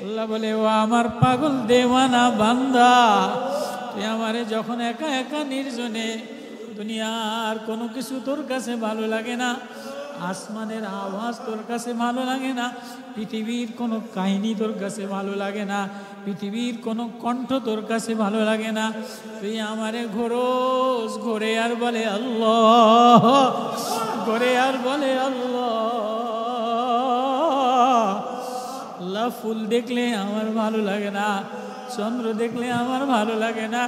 আল্লাহ বলে, ও আমার পাগল দেওয়ানা বান্দা, তুই আমারে যখন একা একা নির্জনে, দুনিয়ার কোনো কিছু তোর কাছে ভালো লাগে না, আসমানের আওয়াজ তোর কাছে ভালো লাগে না, পৃথিবীর কোনো কাহিনী তোর কাছে ভালো লাগে না, পৃথিবীর কোনো কণ্ঠ তোর কাছে ভালো লাগে না, তুই আমারে ঘোরস, ঘোরে আর বলে আল্লাহ, ঘোরে আর বলে আল্লাহ। আল্লাহ ফুল দেখলে আমার ভালো লাগে না, চন্দ্র দেখলে আমার ভালো লাগে না,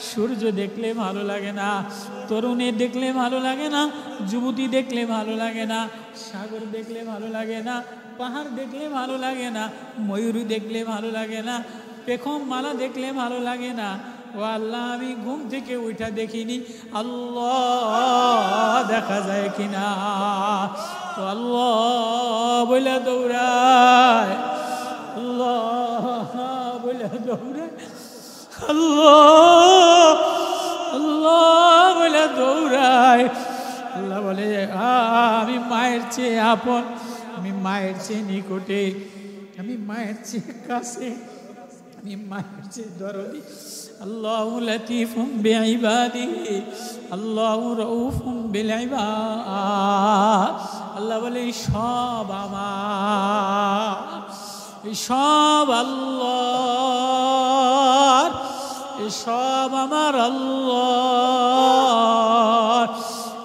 সূর্য দেখলে ভালো লাগে না, তরুণী দেখলে ভালো লাগে না, যুবতী দেখলে ভালো লাগে না, সাগর দেখলে ভালো লাগে না, পাহাড় দেখলে ভালো লাগে না, ময়ূরী দেখলে ভালো লাগে না, পেখম মালা দেখলে ভালো লাগে না। ও আল্লাহ, আমি ঘুম থেকে উঠা দেখিনি, আল্লাহ দেখা যায় কিনা। তো আল্লাহ বলে দৌড়ায়, আল্লাহ বলে দৌড়ায়, আল্লাহ আল্লাহ বলে দৌড়ায়। আল্লাহ বলে, আমি মায়ের চেয়ে আপন, আমি মায়ের চেয়ে নিকটে, আমি মায়ের চেয়ে কাছে, আমি মায়ের চেয়ে দরদি। আল্লাহু লতীফুম বিইবাদিহি, আল্লাহু রাউফুম বিল ইবাদ। আল্লাহ বলে, সব আমার, সব আল্লাহ, সব আমার আল্লাহ।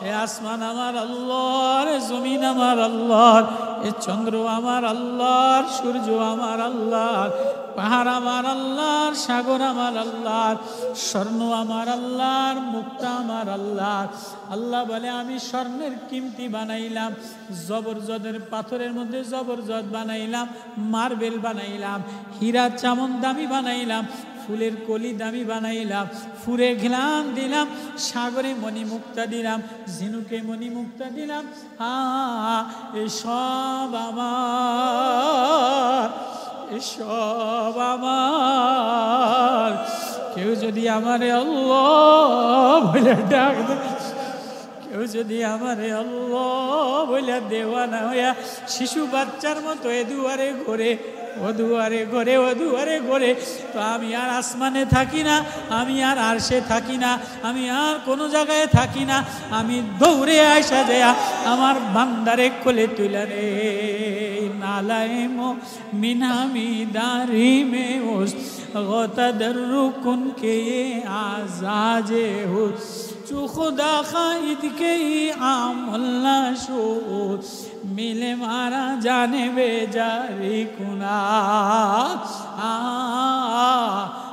এ আসমান আমার আল্লাহর, জমিন আমার আল্লাহর, এ চন্দ্র আমার আল্লাহর, সূর্য আমার আল্লাহর, পাহাড় আমার আল্লাহর, সাগর আমার আল্লাহর, স্বর্ণ আমার আল্লাহর, মুক্তা আমার আল্লাহর। আল্লাহ বলে, আমি স্বর্ণের কিমতি বানাইলাম, জবরজদের পাথরের মধ্যে জবরজদ বানাইলাম, মার্বেল বানাইলাম, হীরা চামন দামি বানাইলাম, ফুলের কলি দামি বানাইলাম, ফুরে ঘ্রাণ দিলাম, সাগরে মণিমুক্তা দিলাম, ঝিনুকে মণিমুক্তা দিলাম। এসব আমার, এসব আমার। কেউ যদি আমারে আল্লাহ বলে ডাক দে, কেউ যদি আমারে আল্লাহ বলে দেওয়ানা হইয়া শিশু বাচ্চার মতো এ দুয়ারে ঘোরে, ও দুয়ারে ঘোরে, ও দুয়ারে ঘোরে, তো আমি আর আসমানে থাকি না, আমি আর আরশে থাকি না, আমি আর কোনো জায়গায় থাকি না, আমি দৌড়ে আইসা দেয়া আমার বান্দারে কোলে তুলে রে। নালাইমো মিনামি দারি মে ওস গতাদরুকুন কে আজাজে হো চু খুদা খাইদ কে আমল্লা শো মিলে মারা জানে বেজারি কুনা।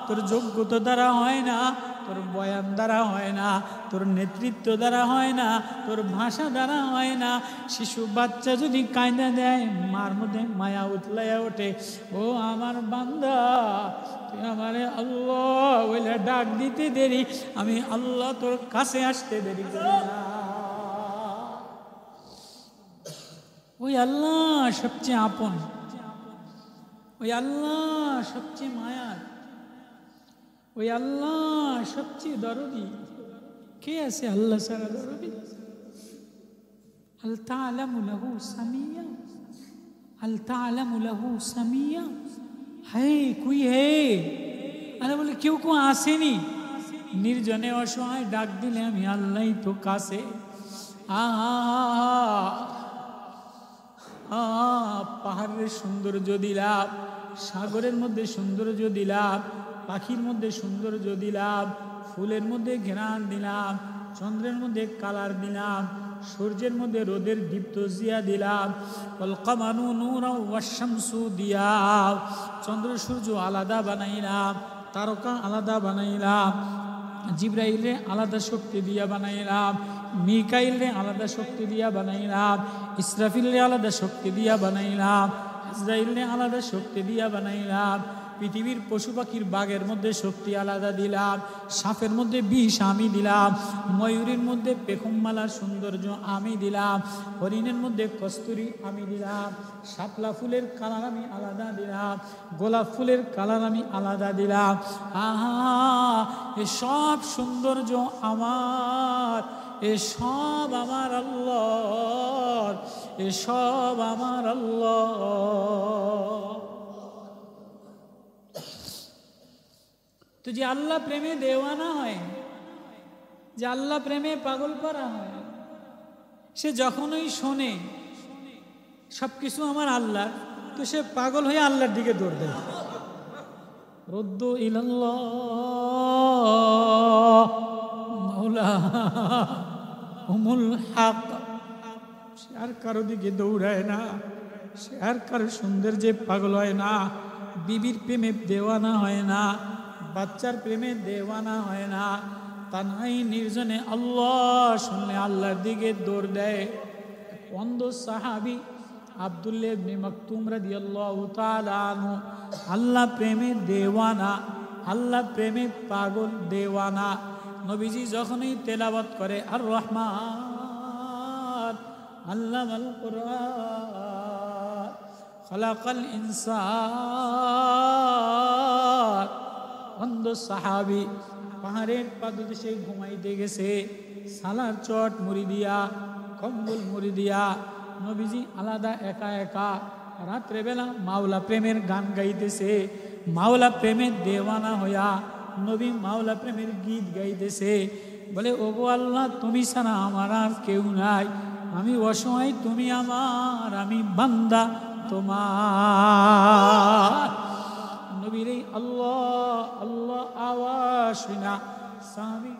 তোর যোগ্যতা দ্বারা হয় না, তোর বয়ান দ্বারা হয় না, তোর নেতৃত্ব দ্বারা হয় না, তোর ভাষা দ্বারা হয় না। শিশু বাচ্চা যদি কাঁদা দেয়, মার মধ্যে মায়া উতলাইয়া ওঠে, ও আমার বান্দা, তুই আমারে আল্লাহ বলে ডাক দিতে দেরি, আমি আল্লাহ তোর কাছে আসতে দেরি করি না। ওই আল্লাহ সবচেয়ে আপন, ওই আল্লাহ সবচেয়ে মায়ার, ওই আল্লাহ সবচেয়ে দরদি। কে আছে আল্লাহ সারা দরদি? হাল তা'লামু লাহু সামিয়া, হাল তা'লামু লাহু সামিয়া, হ্যাঁ কোই হে? আরে বলে, কেউ কেউ আসেনি। নির্জনে অসহায় ডাক দিলে আমি আল্লাহ তো কাছে। পাহাড়ের সৌন্দর্য দিলাম, সাগরের মধ্যে সৌন্দর্য দিলাম, পাখির মধ্যে সৌন্দর্য দিলাম, ফুলের মধ্যে ঘ্রাণ দিলাম, চন্দ্রের মধ্যে কালার দিলাম, সূর্যের মধ্যে রোদের দীপ্ত জিয়া দিলাম, ওয়াল কামারু নূরাও ওয়াশ শামসু দিয়াও, চন্দ্র সূর্য আলাদা বানাইলাম, তারকা আলাদা বানাইলাম, জিব্রাইলে আলাদা শক্তি দিয়া বানাইলাম, মিকাইলে আলাদা শক্তি দিয়া বানাইলাম, ইসরাফিলে আলাদা শক্তি দিয়া বানাইলাম, আজরাইলে আলাদা শক্তি দিয়া বানাইলাম, পৃথিবীর পশু পাখির বাঘের মধ্যে শক্তি আলাদা দিলাম, সাপের মধ্যে বিষ আমি দিলাম, ময়ূরের মধ্যে পেখমমালার সৌন্দর্য আমি দিলাম, হরিণের মধ্যে কস্তুরী আমি দিলাম, শাপলা ফুলের কালার আমি আলাদা দিলাম, গোলাপ ফুলের কালার আমি আলাদা দিলাম। এসব সৌন্দর্য আমার, এসব আমার আল্লাহর, এসব আমার আল্লাহ। তো যে আল্লাহ প্রেমে দেওয়ানা হয়, যে আল্লাহ প্রেমে পাগল করা হয়, সে যখনই শোনে সবকিছু আমার আল্লাহ, তো সে পাগল হয়ে আল্লাহর দিকে দৌড় দেয়। রদ্দু ইলাল্লাহ মাওলাহুমুল হক। সে আর কারো দিকে দৌড়ায় না, সে আর কারো সৌন্দর্যে পাগল হয় না, বিবির প্রেমে দেওয়ানা হয় না, বাচ্চার প্রেমে দেওয়ানা হয় না, তা নাই নির্জনে আল্লাহ শুনলে আল্লাহর দিকে দৌড় দেয়। অন্ধ সাহাবী আব্দুল্লাহ ইবনে মাকতুম রাদিয়াল্লাহু তাআলা আনহু আল্লাহ প্রেমে দেওয়ানা, আল্লাহ প্রেমে পাগল দেওয়ানা। নবীজি যখনই তেলাওয়াত করে আর রহমান আল্লামাল কুরআন খালাকাল ইনসান, অন্ধ সাহাবী পাহাড়ের পাদদেশে ঘুমাইতে গেছে, সালার চট মুড়ি দিয়া, কম্বল মুড়ি দিয়া, নবীজি আলাদা একা একা রাত্রেবেলা মাওলা প্রেমের গান গাইতেছে, মাওলা প্রেমের দেওয়ানা হইয়া নবী মাওলা প্রেমের গীত গাইতেছে। বলে ওগো আল্লাহ, তুমি ছাড়া আমার আর কেউ নাই, আমি অসহায়, তুমি আমার, আমি বান্দা তোমার। নবীর এই আল্লাহ আল্লাহ আওয়াজ শুনা সাহাবী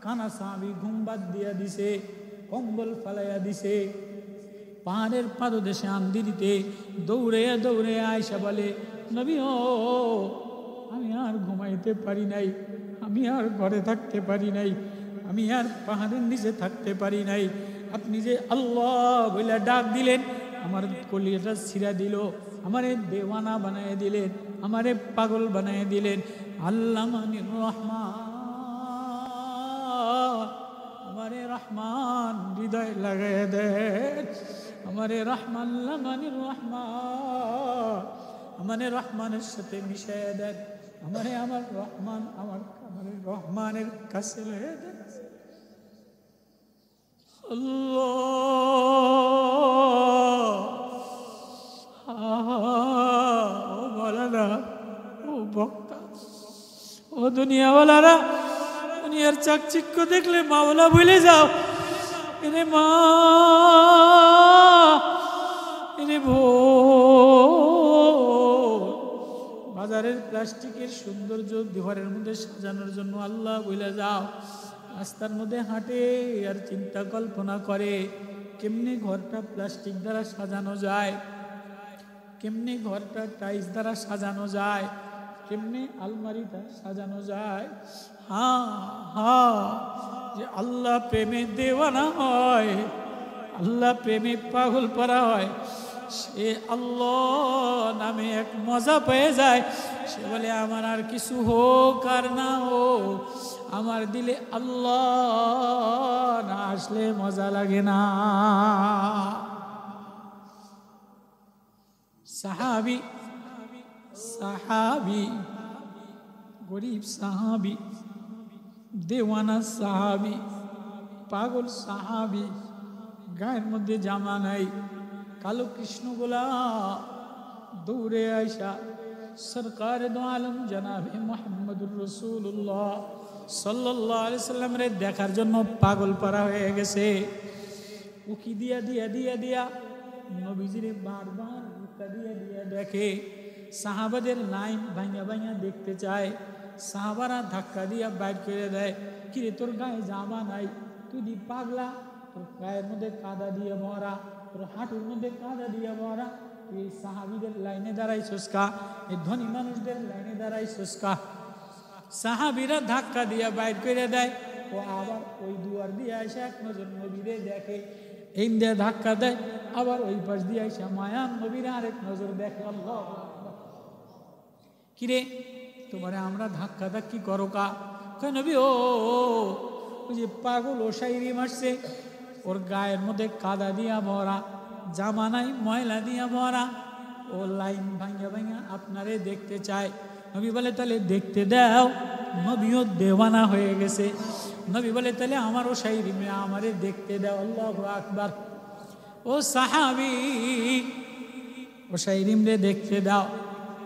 কানা সাহাবী ঘুম বাদ দিয়া দিছে, কম্বল ফালাইয়া দিছে। পাহাড়ের পাদদেশে আন্দিরিতে দৌড়ে দৌড়ে আয়সা বলে, নবী ও, আমি আর ঘুমাইতে পারি নাই, আমি আর ঘরে থাকতে পারি নাই, আমি আর পাহাড়ের নিচে থাকতে পারি নাই। আপনি যে আল্লাহ বলে ডাক দিলেন, আমার কলিজাটা ছিঁড়া দিল, আমারে দেওয়ানা বানায় দিলেন, আমারে পাগল বানায় দিলেন। আল্লামানির রহমান, আমারে রহমান হৃদয় লাগাই দেন, আমারে রহমান আল্লামানির রহমান, আমারে রহমানের সাথে মিশাইয়া দেন, আমারে আমার রহমান আমারে রহমানের কাছে লয়ে দেন। ও বলারা, ও বক্তা, ও দুনিয়াওয়ালারা, দুনিয়ার চাকচিক্য দেখলে মাওলা ভুলে যাও। এনে মা, এনে বাজারের প্লাস্টিকের সৌন্দর্য ঘরের মধ্যে সাজানোর জন্য আল্লাহ ভুলে যাও। রাস্তার মধ্যে হাঁটে আর চিন্তা কল্পনা করে কেমনে ঘরটা প্লাস্টিক দ্বারা সাজানো যায়, কেমনে ঘরটা টাইলস দ্বারা সাজানো যায়, কেমনে আলমারিটা সাজানো যায়। হ্যাঁ হ্যাঁ, যে আল্লাহ প্রেমে দেওয়ানা হয়, আল্লাহ প্রেমে পাগল করা হয়, সে আল্লাহ নামে এক মজা পেয়ে যায়। সে বলে আমার আর কিছু হোক আর না হোক, আমার দিলে আল্লাহ না আসলে মজা লাগে না। সাহাবী, সাহাবী, গরিব সাহাবী, দেওয়ানা সাহাবী, পাগল সাহাবী, গায়ের মধ্যে জামা নাই, কালো কৃষ্ণ গোলা দৌড়ে আইসা সরকার দো আলম জনাবে মুহাম্মদুর রাসূলুল্লাহ সাল্লাল্লাহু আলাইহি সাল্লাম রে দেখার জন্য পাগল পারা হয়ে গেছে। উকি দিয়া দিয়া দিয়া দিয়া নবীজিরে বারবার উকা দিয়া দিয়া দেখে। সাহাবাদের লাইন ভাঙা ভাঙা দেখতে চায়, সাহাবারা ধাক্কা দিয়া বাইর করে দেয়। কিরে তোর গায়ে জামা নাই, তুই দি পাগলা, তোর গায়ের মধ্যে কাদা দিয়ে মরা, তোর হাঁটুর মধ্যে কাদা দিয়ে মরা, তুই সাহাবিদের লাইনে দাঁড়াইছস কা, এই ধনী মানুষদের লাইনে দাঁড়াইছস কা। সাহাবিরা ধাক্কা দিয়া বাইর করে দেয়। ও আবার ওই দুয়ার দিয়ে আসে এক নজর নবীরে দেখে, এই দিয়ে ধাক্কা দেয়, আবার ওই পাশ দিয়ে আসে মায়ান নবীরা আরেক নজর দেখে। আল্লাহ, কিরে তোমারে আমরা ধাক্কা ধাক্কি করো কা? কয় নবী ও ওই যে পাগল ও শাইরি মারছে, ওর গায়ের মধ্যে কাদা দিয়া ভরা, জামা নাই ময়লা দিয়া ভরা, ও লাইন ভাঙা ভাঙা আপনারে দেখতে চায়। নবী বলে তাহলে দেখতে দাও। নবীও দেওয়ানা হয়ে গেছে। নবী বলে তাহলে আমারও শাইরি মেয়ে আমারে দেখতে দাও। আল্লাহু আকবার। ও সাহাবী, ও শাইরিম রে দেখতে দাও।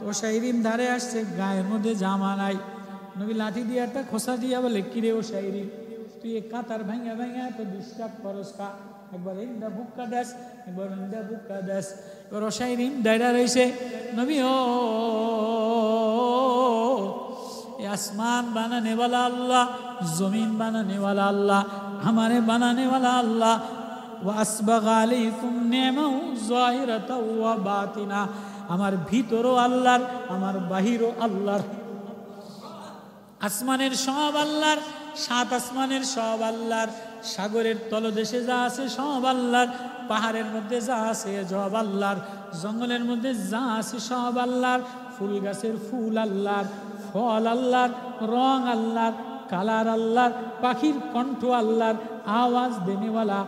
ও শাইরিম ধারে আসছে, গায়ের মধ্যে জামা নাই, নবী লাঠি দিয়ে একটা খোসা দিয়া বলে, কিরে ও শাইরি, তুই এ কাতার ভাঙা ভাঙা তো ডিস্টার্ব করস কা, একবার ইন্দা বুক্কা দেশ, একবার ইন্দা বুক্কা দেশ। এবার ও শাইরি দায়রা রয়েছে, নবী ও আসমান বানানে वाला अल्लाह, जमीन बनाने वाला अल्लाह, हमारे बनाने वाला अल्लाह, वासबग अलैकुम निअमहु ज़ाहिरतन व बातिना, আমার ভিতরও আল্লাহর, আমার বাহিরও আল্লাহর। আসমানের সব আল্লাহর, সাত আসমানের সব আল্লাহর, সাগরের তলদেশে যা আছে সব আল্লাহর, পাহাড়ের মধ্যে যা আছে সব আল্লাহর, জঙ্গলের মধ্যে যা আছে সব আল্লাহর, ফুল গাছের ফুল আল্লাহর, ফল আল্লাহর, রং আল্লাহর, কালার আল্লাহর, পাখির কণ্ঠ আল্লাহর, আওয়াজ দেনেওয়ালা,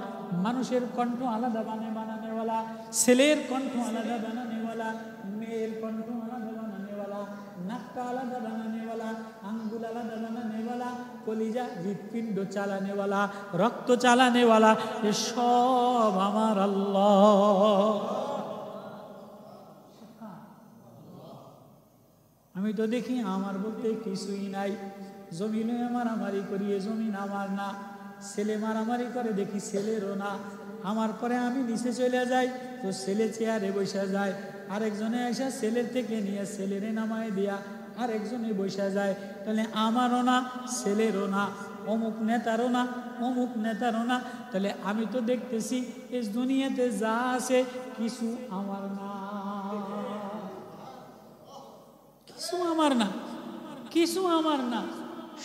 মানুষের কণ্ঠ আলাদা বানানেওয়ালা, ছেলের কণ্ঠ আলাদা বানানেওয়ালা, মেয়ের কণ্ঠ আলাদা বানানেওয়ালা, নাকটা আলাদা বানানেওয়ালা, আঙ্গুল আলাদা বানানেওয়ালা, কলিজা হৃৎপিণ্ড চালানেওয়ালা, রক্ত চালানেওয়ালা, এ সব আমার আল্লাহ। আমি তো দেখি আমার বলতে কিছুই নাই, জমিনে মারামারি করি, এ জমিন আমার না। ছেলে মারামারি করে দেখি ছেলেরও না। আমার পরে আমি নিচে চলে যাই তো ছেলে চেয়ারে বসে যায়, আরেকজনে এসে ছেলের থেকে নিয়ে ছেলেরে নামায় দিয়া আরেকজনে বসে যায়। তাহলে আমারও না, ছেলেরও না, অমুক নেতারও না, অমুক নেতারও না। তাহলে আমি তো দেখতেছি এই দুনিয়াতে যা আছে কিছু আমার না, কিছু আমার না, কিছু আমার না।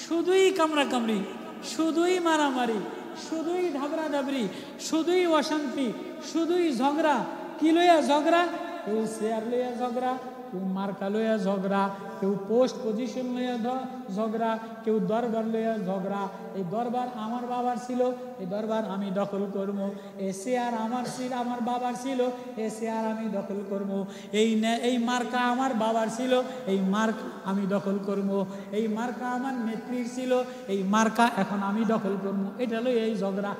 শুধুই কামড়া কামড়ি, শুধুই মারামারি, শুধুই ঝগড়া ঝাবড়ি, শুধুই অশান্তি, শুধুই ঝগড়া। কি লইয়া ঝগড়া? কেউ শেয়ার লইয়া ঝগড়া, কেউ মার্কা লইয়া ঝগড়া, কেউ পোস্ট পজিশন লইয়া ঝগড়া, কেউ দরবার লইয়া ঝগড়া। এই দরবার আমার বাবার ছিল, এই দরবার আমি দখল করবো। এই শেয়ার আমার ছিল, আমার বাবার ছিল, এই শেয়ার আমি দখল করবো। এই মার্কা আমার বাবার ছিল, এই মার্কা আমি দখল করবো। এই মার্কা আমার নেত্রীর ছিল, এই মার্কা এখন আমি দখল করবো। এটা লই এই ঝগড়া।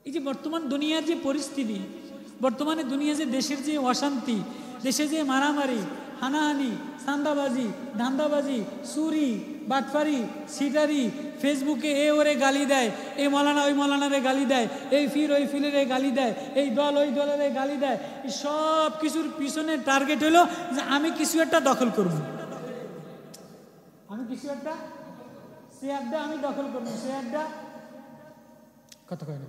এই যে বর্তমান দুনিয়ার যে পরিস্থিতি, বর্তমানে দুনিয়া যে দেশের যে অশান্তি, দেশে যে মারামারি, হানাহানি, চাঁদাবাজি, ধান্দাবাজি, চুরি, বাটফারি, সিটারি, ফেসবুকে এ ওরে গালি দেয়, এই মৌলানা ওই মৌলানারে গালি দেয়, এই ফির ওই ফিরেরে গালি দেয়, এই দল ওই দলের গালি দেয়। সব কিছুর পিছনে টার্গেট হলো যে আমি কিছু একটা দখল করব, আমি কিছু একটা শেয়ারটা আমি দখল করবো। শেয়ারটা কত কয় না,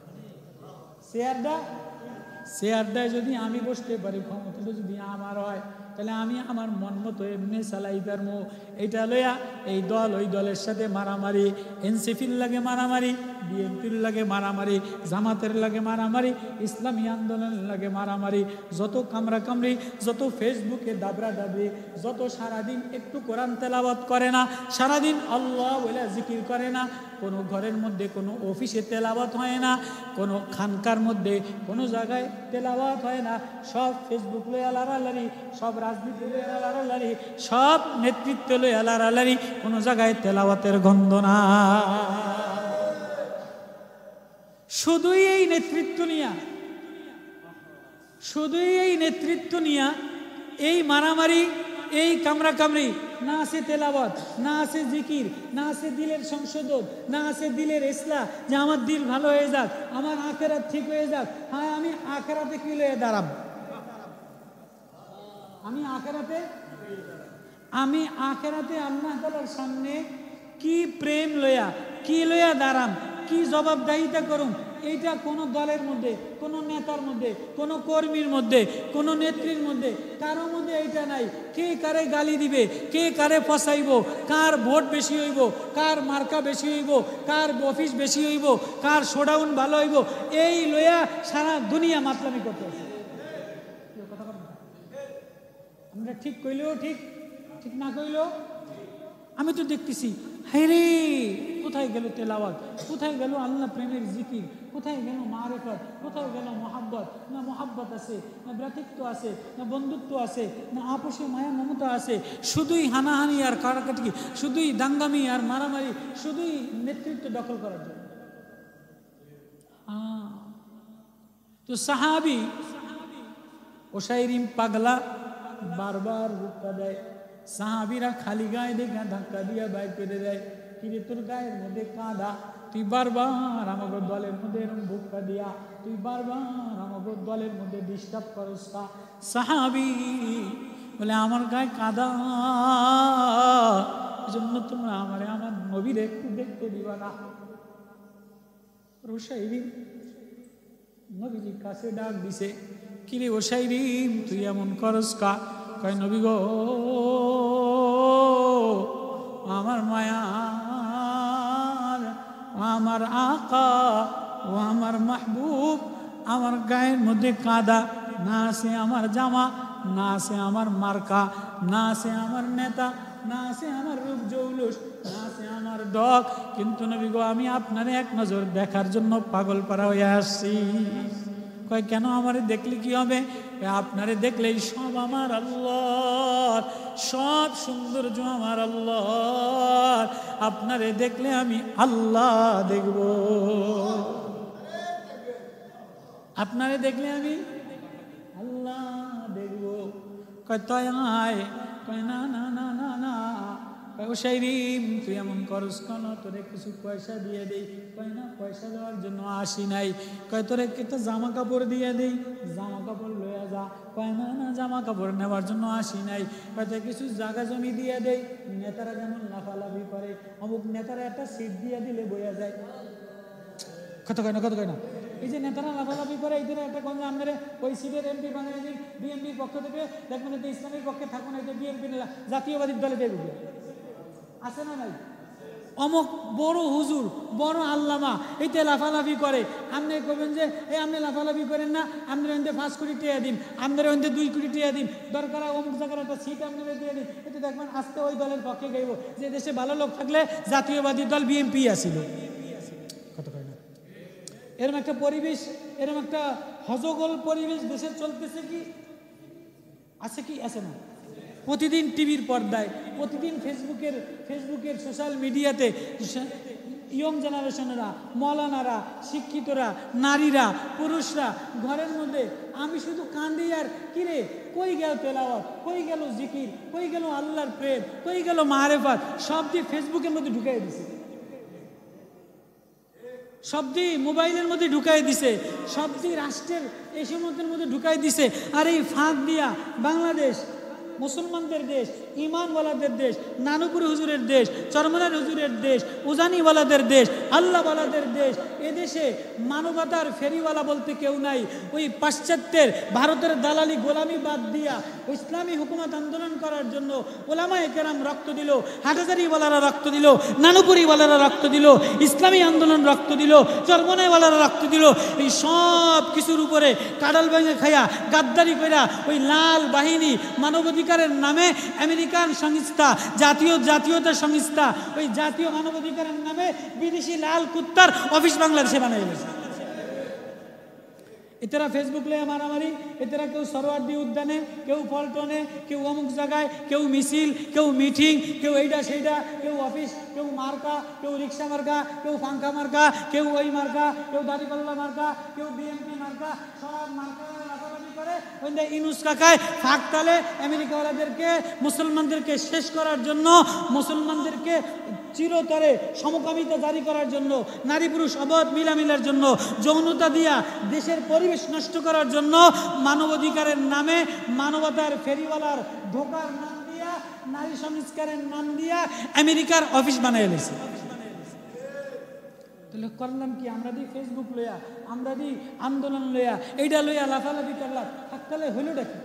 শেয়ারটায় যদি আমি বসতে পারি, ক্ষমতাটা যদি আমার হয়, তাহলে আমি আমার মন মতো এমনি চালাই পারবো। এইটা লইয়া এই দল ওই দলের সাথে মারামারি, এনসিপির লাগে মারামারি, বিএনপির লাগে মারামারি, জামাতের লাগে মারামারি, ইসলামী আন্দোলনের লাগে মারামারি, যত কামড়া কামড়ি, যত ফেসবুকে দাবরা দাবরি, যত সারাদিন একটু কোরআন তেলাওয়াত করে না, সারাদিন আল্লাহ বলে জিকির করে না, কোনো ঘরের মধ্যে কোনো অফিসে তেলাওয়াত হয় না, কোনো খানকার মধ্যে কোনো জায়গায় তেলাওয়াত হয় না, সব ফেসবুক লইয়া লাড়ালাড়ি, সব রাজনীতি লইয়া লাড়ালাড়ি, সব নেতৃত্ব লইয়া লাড়ালাড়ি, কোনো জায়গায় তেলাওয়াতের গন্ধ না। শুধুই এই নেতৃত্ব নিয়া, শুধুই এই নেতৃত্ব নিয়া এই মারামারি, এই কামড়া কামড়ি, না আছে তেলাওয়াত, না আছে জিকির, না আছে দিলের সংশোধন, না আছে দিলের ইসলাহ, যে আমার দিল ভালো হয়ে যাক, আমার আখেরাত ঠিক হয়ে যাক। হ্যাঁ, আমি আখেরাতে কি লয়ে দাঁড়াব? আমি আখেরাতে আল্লাহ তাআলার সামনে কি প্রেম লইয়া, কি লইয়া দাঁড়াম, কি জবাবদাহিতা করুম, এইটা কোনো দলের মধ্যে, কোনো নেতার মধ্যে, কোনো কর্মীর মধ্যে, কোনো নেত্রীর মধ্যে, কারো মধ্যে এইটা নাই। কে কারে গালি দিবে, কে কারে ফসাইব, কার ভোট বেশি হইব, কার মার্কা বেশি হইব, কার অফিস বেশি হইব, কার শোডাউন ভালো হইব, এই লইয়া সারা দুনিয়া মাতলামি করতে আছে। আমরা ঠিক কইলেও ঠিক, ঠিক না কইলেও। আমি তো দেখতেছি, হায়রে কোথায় গেল তেলাওয়াত, কোথায় গেল আল্লাহ প্রেমের জিকির, কোথায় গেল মারেফত, কোথায় গেল মহাব্বত? না মহাব্বত আছে, না ভ্রাতৃত্ব আছে, না বন্ধুত্ব আছে, না আপোষে মায়া মমতা আছে। শুধুই হানাহানি আর কাটাকাটি, শুধুই দাঙ্গামি আর মারামারি, শুধুই নেতৃত্ব দখল করার জন্য। তো সাহাবি ওসাইরিম পাগলা বারবার হুক্কা দেয়, সাহাবীরা খালি গায়ে দেখা ধাক্কা দিয়া বাইর করে দেয়, কিরে তোর গায়ের মধ্যে কাদা, তুই বারবার আমাকে দলের মধ্যে এরকম ভুক্কা দিয়া তুই বারবার আমাকে দলের মধ্যে ডিস্টার্ব করস। সাহাবী বলে আমার গায়ে কাদা, জন্য তোমরা আমার নবীর একটু দেখতে দিবা না। ওসাইরিম নবীজি কাছে ডাক দিছে, কিরে ওসাইরিম তুই এমন করস কা? কয় নবী গো, আমার মায়া, আমার আকা ও আমার মাহবুব, আমার গায়ের মধ্যে কাদা, না আছে আমার জামা, না আছে আমার মার্কা, না আছে আমার নেতা, না আছে আমার রূপ জৌলুস, না আছে আমার ডক, কিন্তু নবী গো আমি আপনারে এক নজর দেখার জন্য পাগল পারা হয়ে আসছি। কয় কেন? আমারে দেখলে কি হবে? আপনারে দেখলেই সব আমার আল্লাহর, সব সৌন্দর্য আমার আল্লাহর, আপনারে দেখলে আমি আল্লাহ দেখব, আপনারে দেখলে আমি আল্লাহ দেখব। কয় তয় আয়, কয় না না না না না, কয় ওসাইরিম তুই এমন করস কেন? তোরে কিছু পয়সা দিয়ে দেই। কয় না, পয়সা দেওয়ার জন্য আসি নাই। কয় তোরে একটা জামা কাপড় দিয়ে দেই, জামা কাপড় লইয়া যা। কয় না না, জামা কাপড় নেওয়ার জন্য আসি নাই। কয় তোর কিছু জায়গা জমি দিয়ে দেই, নেতারা যেমন লাফালাফি করে, অমুক নেতারা একটা সিট দিয়ে দিলে বইয়া যায়। কত কয় না, কত কয় না, এই যে নেতারা লাফালাফি করে, এই জন্য একটা কোন আপনারা ওই সিটের এমপি বানিয়ে দিন, বিএনপির পক্ষ থেকে দেখবেন যে ইসলামের পক্ষে থাকুন, এই যে বিএনপি জাতীয়বাদী দলে দেবে, আছে না নাই? অমুক বড় হুজুর, বড় আল্লামা এইতে লাফালাফি করে, আপনি করবেন যে এই আপনি লাফালাফি করেন না, আপনার ওইতে 5 কোটি টাকা দিন, আপনার ওইতে 2 কোটি টাকা দিন, দরকার অমুক জায়গার একটা সিট আপনারা দিয়ে দিন, এতে দেখবেন আজকে ওই দলের পক্ষে গাইব। যে দেশে ভালো লোক থাকলে জাতীয়বাদী দল বিএনপি আসিল। কত কয় না, এরকম একটা পরিবেশ, এরকম একটা হজগোল পরিবেশ দেশে চলতেছে কি আছে? কি আছে না? প্রতিদিন টিভির পর্দায়, প্রতিদিন ফেসবুকের সোশ্যাল মিডিয়াতে ইয়ং জেনারেশনেরা, মৌলানারা, শিক্ষিতরা, নারীরা, পুরুষরা ঘরের মধ্যে, আমি শুধু কান্দি আর কিরে কই গেল তেলাওয়াত, কই গেল জিকির, কই গেল আল্লাহর প্রেম, কই গেল মারেফাত, সব দিয়ে ফেসবুকের মধ্যে ঢুকাই দিছে, সব দিয়ে মোবাইলের মধ্যে ঢুকাই দিছে, সব দিয়ে রাষ্ট্রের এসমতের মধ্যে ঢুকাই দিছে। আর এই ফাঁক দিয়া বাংলাদেশ মুসলমানদের দেশ, ইমানওয়ালাদের দেশ, নানুপুর হুজুরের দেশ, চরমনার হুজুরের দেশ, উজানিওয়ালাদের দেশ, আল্লাহওয়ালাদের দেশ, এদেশে মানবতার ফেরিওয়ালা বলতে কেউ নাই। ওই পাশ্চাত্যের ভারতের দালালি গোলামি বাদ দিয়া ইসলামী হুকুমত আন্দোলন করার জন্য ওলামায়ে কেরাম রক্ত দিল, হাটহাজারিওয়ালারা রক্ত দিল, নানুপুরিওয়ালারা রক্ত দিল, ইসলামী আন্দোলন রক্ত দিল, চরমনাইওয়ালারা রক্ত দিল। এই সব কিছুর উপরে কাডাল ভেঙে খাইয়া গাদ্দারি কইরা ওই লাল বাহিনী মানবাধিকারের নামে আমেরিকান সংস্থা, জাতীয়তা সংস্থা, ওই জাতীয় মানবাধিকারের নামে বিদেশি লাল কুত্তার অফিস বাংলাদেশে বানাই গেছে। এতেরা ফেসবুক লয়ে মারামারি, এতেরা কেউ সরোয়ার্দী উদ্যানে, কেউ পল্টনে, কেউ অমুক জায়গায়, কেউ মিছিল, কেউ মিটিং, কেউ এইটা সেইটা, কেউ অফিস, কেউ মার্কা, কেউ রিক্সা মার্কা, কেউ পাঙ্খা মার্কা, কেউ ওই মার্কা, কেউ দাড়িপাল্লা মার্কা, কেউ বিএনপি মার্কা, সব মার্কা করে ইনুস কাকায় ফাঁক তালে আমেরিকাওয়ালাদেরকে, মুসলমানদেরকে শেষ করার জন্য, মুসলমানদেরকে চিরতরে সমকামিতা জারি করার জন্য, নারী পুরুষ অবাধ মিলামিলার জন্য, যৌনতা দিয়া দেশের পরিবেশ নষ্ট করার জন্য, মানবাধিকারের নামে মানবতার ফেরিওয়ালার ধোকার নাম দিয়া, নারী সংস্কারের নাম দিয়া আমেরিকার অফিস বানাই এনেছে। তাহলে করলাম কি? আমরা দিই ফেসবুক লইয়া, আমরা দিই আন্দোলন লইয়া, এইটা লইয়া লাফালাফি করলাম, থাকলে হইলটা কি?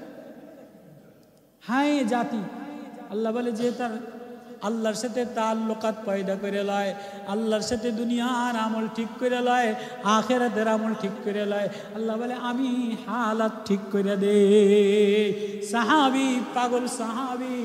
হায় জাতি! আল্লাহ বলে যে তার আল্লাহর সাথে তাল্লুকাত পয়দা করে লয়, আল্লাহর সাথে দুনিয়ার আমল ঠিক করে লয়, আখিরাতের আমল ঠিক করে লয়, আল্লাহ বলে আমি হালাত ঠিক করে দে। সাহাবী পাগল, সাহাবী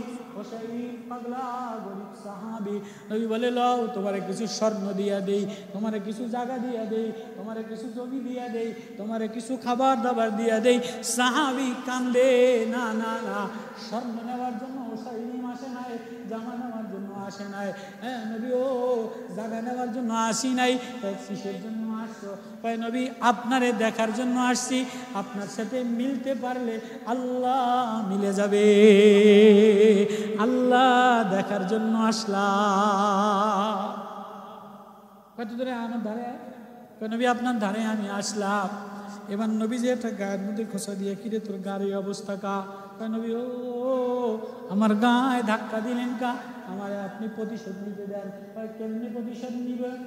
পাগলা গরিব সাহাবী, নবী বলে লও তোমারে কিছু স্বর্ণ দিয়া দেই, তোমারে কিছু জায়গা দিয়া দেই, তোমারে কিছু জমি দিয়া দেই, তোমারে কিছু খাবার দাবার দিয়া দেই। সাহাবী কান্দে, না না না, স্বর্ণ নেওয়ার জন্য ওসাইরিম আসে নাই, জামা নেওয়ার জন্য আসে নাই, হ্যাঁ নবী ও জায়গা নেওয়ার জন্য আসি নাই, কিসের জন্য আসছো? কয় নবী আপনারে দেখার জন্য আসছি, আপনার সাথে মিলতে পারলে আল্লাহ মিলে যাবে, আল্লাহ দেখার জন্য আসলাম। কত দূরে আমার ধারে? নবী আপনার ধারে আমি আসলাম। এবার নবী যে একটা গায়ের মধ্যে খোঁচা দিয়ে, কিরে তোর গাড়ির অবস্থা কা? নবী ও আমার গায়ে ধাক্কা দিলেন কা? আমার আপনি প্রতিশোধ নিতে দেন। কেমনি প্রতিশোধ নিবেন?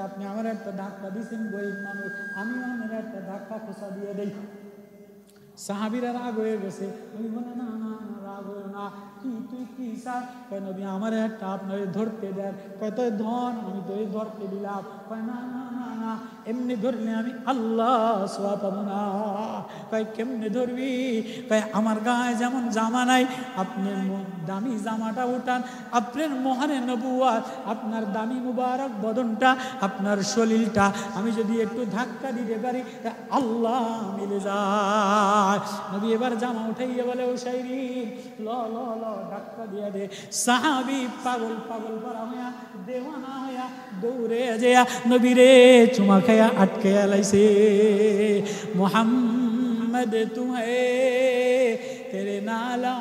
আপনি আমার একটা ধাক্কা দিয়েছেন, গরিব মানুষ, আমি আমার একটা ধাক্কা খোঁচা দিয়ে দেই। সাহাবীরা রাগ হয়ে গেছে। নবী বলে না না না, রাগ হয়ে না, কি তুই কি চাস? কয় নবী আমার একটা আপনারে ধরতে দেন। কয় তো ধন, আমি তো এই ধরতে দিলাম। কয় না না না না, এমনি ধরলে আমি আল্লাহ সোয়া পাবো না। কয় কেমনে ধরবি? কয় আমার গায়ে যেমন জামা নাই, আপনি দামি জামাটা উঠান, আপনার মোহরে নবুয়াত, আপনার দামি মুবারক বদনটা, আপনার শরীরটা আমি যদি একটু ধাক্কা দিতে পারি, আল্লাহ মিলে যায়। নবী এবার জামা উঠাইয়া বলে, ও শাইরি ল ল ল ধাক্কা দিয়া দে। সাহাবী পাগল পাগল করা হইয়া, দেওয়ানা হইয়া দৌড়ে যেয়া নবীরে চুমা খাইয়া আটকে লাইছে। মোহাম্মদ তুমে তেরে নালা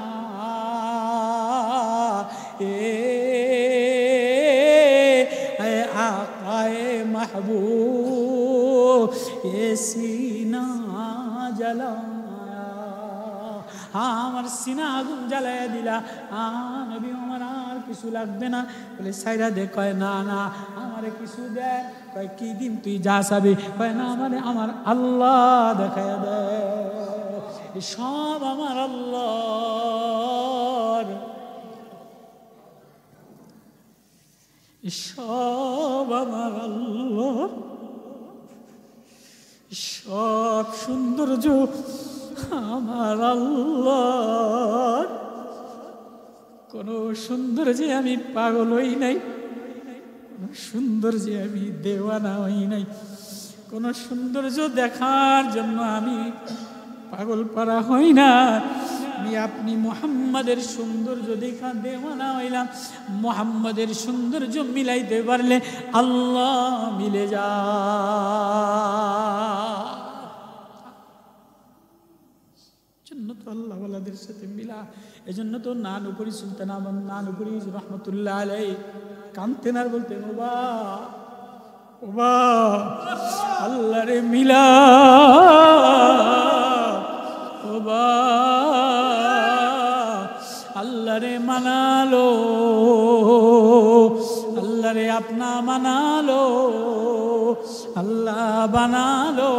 আকায়ে মাহবুব এ সিনা জ্বালা, আমার সিনা আগুন জ্বালাইয়া দিলা। নবী আমার আর কিছু লাগবে না বলে সাইরা দে। কয় না না, আমারে কিছু দে। কয় কি দিন তুই যা চাবি? কয় না, মানে আমার আল্লাহ দেখাইয়া দে, সব আমার আল্লাহর, সব আমার আল্লাহর, সব সৌন্দর্য আমার আল্লাহর। কোন সৌন্দর্যে আমি পাগল হই নাই, কোন সৌন্দর্যে আমি দেওয়ানা হই নাই, কোন সৌন্দর্য দেখার জন্য আমি পাগল পারা হই না। আমি আপনি মুহাম্মাদের সৌন্দর্য দেখা দেওয়ানা হইলাম। মুহাম্মাদের সৌন্দর্য মিলাইতে পারলে আল্লাহ মিলে যায়। জন্য তো আল্লাহ ওয়ালাদের সাথে মিলা। এজন্য তো নানুপুরি সুলতান আমার নানুপুরি রহমতুল্লাহ আলাইহি কানতেন আর বলতেন, ওবা ওবা আল্লাহ রে মিলা, ওবা আল্লাহ রে মানালো, আল্লাহ রে আপনা মানালো, আল্লাহ বানালো।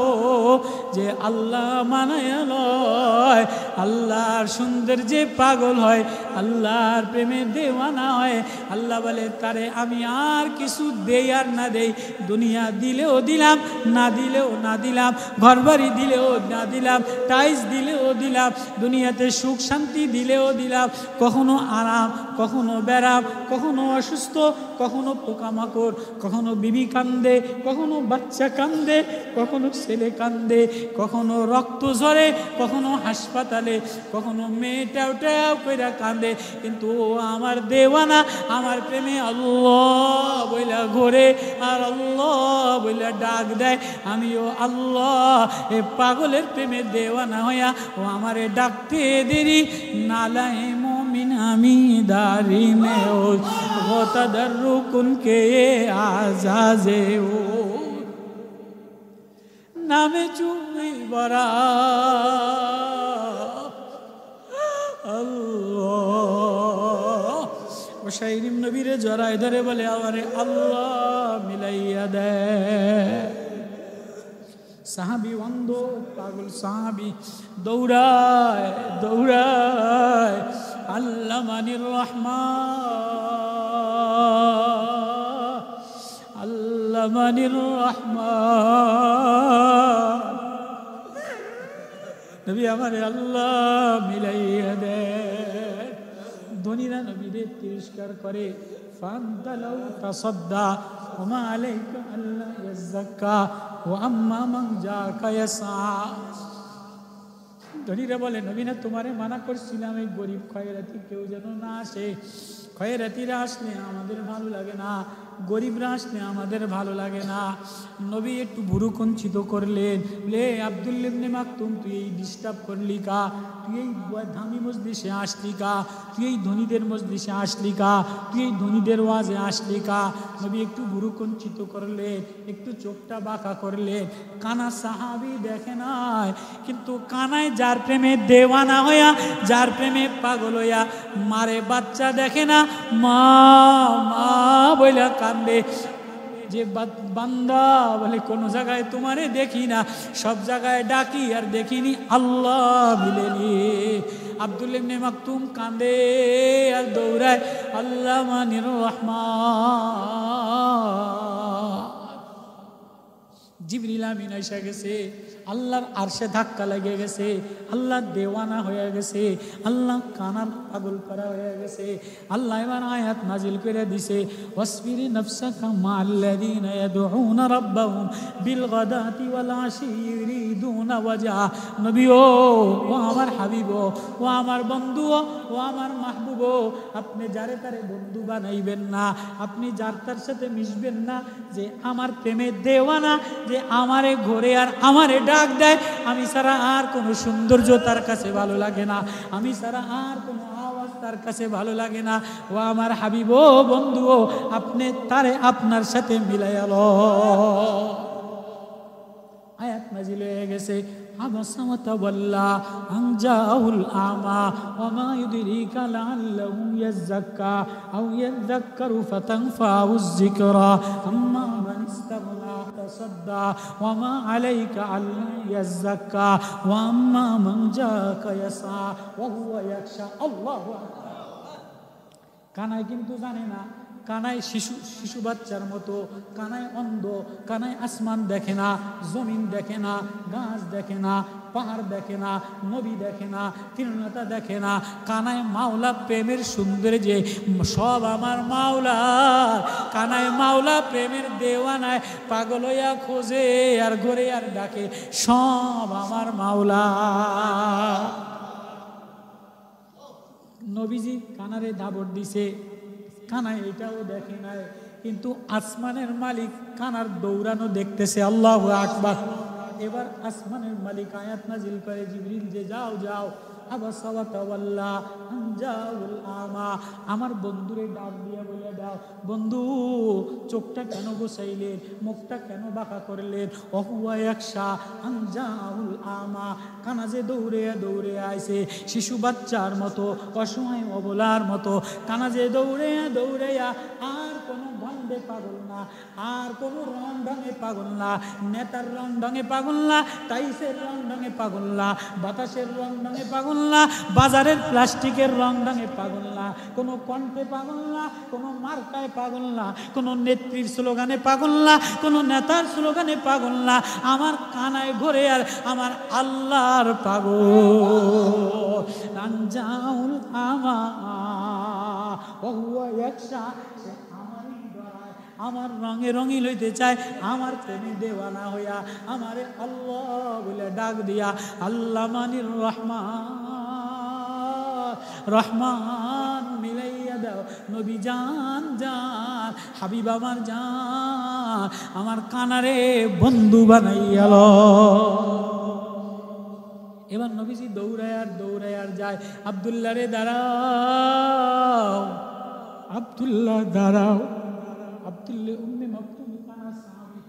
যে আল্লাহ মানায় লয়, আল্লাহর সৌন্দর্যে পাগল হয়, আল্লাহর প্রেমে দেওয়ানা হয়। আল্লাহ বলে তারে আমি আর কিছু দেই আর না দেই, দুনিয়া দিলেও দিলাম, না দিলেও না দিলাম, ঘরবাড়ি দিলেও না দিলাম, টাইস দিলেও দিলাম, দুনিয়াতে সুখ শান্তি দিলেও দিলাম, কখনো আরাম, কখনো ব্যারাম, কখনো অসুস্থ, কখনো পোকামাকড়, কখনো বিবি কান্দে, কখনো বাচ্চা কান্দে, কখনো ছেলে কান্দে, কখনো রক্ত ঝরে, কখনো হাসপাতালে, কখনো মেয়ে ট্যাও ট্যাও কইরা কান্দে, কিন্তু ও আমার দেওয়ানা, আমার প্রেমে আল্লাহ বইলা ঘোরে আর আল্লাহ বইলা ডাক দেয়। আমিও আল্লাহ এ পাগলের প্রেমে দেওয়ানা হইয়া ও আমারে ডাকতে দেরি। নালায়ে মুমিন আমি দারি মে ও গতদরুকুন কে আজাজে ও নামে চুমি বরা আল্লাহ। ও শাইরিম নবীরে জড়ায় ধরে বলে আমারে আল্লাহ মিলাইয়া দে। সাহাবি অন্ধ পাগল সাহাবি দৌড়ায় দৌড়ায় আল্লামানির রহমান, আল্লামানির রহমান। নবী আমারে আল্লাহ মিলাইয়া দেন। ধনীরা নবীরে তিরস্কার করে, ফান্তালাউ তাসাদ্দা ওমা আলাইকা আল্লাহ ইয়াযাক্কা ওয়া আম্মা মান জাকা ইয়াসা। ধনীরা বলে নবী না তোমারে মানা করছিলাম এই গরিব খয়রাতি কেউ যেন না আসে, খয়রাতিরা আসলে আমাদের ভালো লাগে না, গরিবরা আসলে আমাদের ভালো লাগে না। নবী একটু ভুরু কুঞ্চিত করলেন, লে আব্দুল্লাহ ইবনে মাকতুম, তুই এই ডিস্টার্ব করলি কা? তুই এই দামি মজলিসে আসলি কা? তুই এই ধনীদের মজলিসে আসলি কা? তুই এই ধনীদের ওয়াজে আসলি কা? নবী একটু ভুরু কুঞ্চিত করলেন, একটু চোখটা বাঁকা করলেন। কানা সাহাবী দেখে নাই, কিন্তু কানায় যার প্রেমে দেওয়ানা হইয়া, যার প্রেমে পাগল হইয়া মারে বাচ্চা দেখে না, মা মা বইলা কান্দে। যে বান্দা বলে কোন জায়গায় তোমারে দেখি না, সব জায়গায় ডাকি আর দেখিনি, আল্লাহ মিলেনি। আব্দুল্লাহ ইবনে মাকতুম কান্দে আর দৌড়ায়, আল্লাহ মানির রহমান। জিবরিল আমিন এসে গেছে, আল্লাহর আরশে ধাক্কা লেগে গেছে, আল্লাহ দেওয়ানা হয়ে গেছে, আল্লাহ কানার পাগল করা হয়ে গেছে। আল্লাহ এবার আয়াত নাজিল করে দিছে, ওয়াসবিরি নাফসাকা মা'আল্লাযীনা ইয়াদউনা রাব্বাহুম বিল গাদাতি ওয়াল আশি ইউরিদুনা ওয়াজহা। নবী ও আমার হাবিব, ও আমার বন্ধু, ও আমার মাহবুব, আপনি যারে তারে বন্ধু বানাইবেন না, আপনি যার তার সাথে মিশবেন না, যে আমার প্রেমে দেওয়ানা, যে আমারে ঘরে আর আমারে ডাক দেয়, আমি ছাড়া আর কোনো সৌন্দর্য তার কাছে ভালো লাগে না, আমি ছাড়া আর কোনো আওয়াজ তার কাছে ভালো লাগে না। ও আমার হাবিব, বন্ধু, আপনি তারে আপনার সাথে মিলাইয়ালো। আয়াত নাজিল হয়ে গেছে, আবাসা ওয়া তাওয়াল্লা আন জাআহুল আমা ওয়া মা ইউদরিকা লাআল্লাহু ইয়াযাক্কা আও ইয়াযাক্কারু ফাতানফাউয যিকরা আম্মা মান ইসতাগনা তাসাদ্দা ওয়া মা আলাইকা আল্লা ইয়াযাক্কা ওয়া আম্মা মান জাআকা ইয়াসা ওয়া হুয়া ইয়াখশা। আল্লাহু আকবার। কানাই কিন্তু জানে না, কানায় শিশু বাচ্চার মতো, কানায় অন্ধ, কানায় আসমান দেখে না, জমিন দেখে না, গাছ দেখে না, পাহাড় দেখে না, নবী দেখে না, তৃণলতা দেখে না। কানায় মাওলা প্রেমের সৌন্দর্যে সব আমার মাওলা। কানায় মাওলা প্রেমের দেওয়ানায় পাগল হইয়া খোঁজে আর ঘরে আর ডাকে, সব আমার মাওলা। নবীজি কানারে দাবর দিছে, কানায় এটাও দেখে নাই, কিন্তু আসমানের মালিক কানার দৌড়ানো দেখতেছে। আল্লাহু আকবার। এবার আসমানের মালিক আয়াত নাজিল করে, জিবরিল যে যাও যাও, আবাসা ওয়া তাওয়াল্লা আন জাআহুল আমা, আমার বন্ধুরে ডাক দিয়া বলে দাও, বন্ধু চোখটা কেন বসাইলেন, মুখটা কেন বাঁকা করলেন? ওহুয়া ইয়াখশা আন জাআহুল আমা, কানা যে দৌড়ে দৌড়ে আইছে শিশু বাচ্চার মতো, অসহায় অবলার মতো, কানা যে দৌড়ে দৌড়ে আর কোনো গন্ধে পাগল না, আর কোনো রং ঢঙে পাগল না, নেতার রং ঢঙে পাগল না, টাইসের রং ঢঙে পাগল না, বাতাসের রং ঢঙে পাগল না, বাজারের প্লাস্টিকের রং ঢঙে পাগল না, কোনো কণ্ঠে পাগল না, কোনো মার্কায় পাগল না, কোনো নেত্রীর স্লোগানে পাগল না, কোনো নেতার স্লোগানে পাগল না, আমার কানায় ঘরে আর আমার আল্লাহর পাগল। আনজাউল আমা ওহুয়া ইয়াখশা, আমার রঙে রঙিল হইতে চায়, আমার প্রেমে দেওয়ানা হইয়া আমারে আল্লাহ বলে ডাক দিয়া, আল্লাহ মানির রহমান, রহমান মিলাইয়া দাও নবী জান জান, হাবিব আমার জান, আমার কানারে বন্ধু বানাইয়াল। এবার নবীজি দৌড়ায় আর যায়, আব্দুল্লাহ রে দাঁড়াও, আব্দুল্লাহ দাঁড়াও। আব্দুল্লাহ উম্মে মাকতুম কানা সাহাবী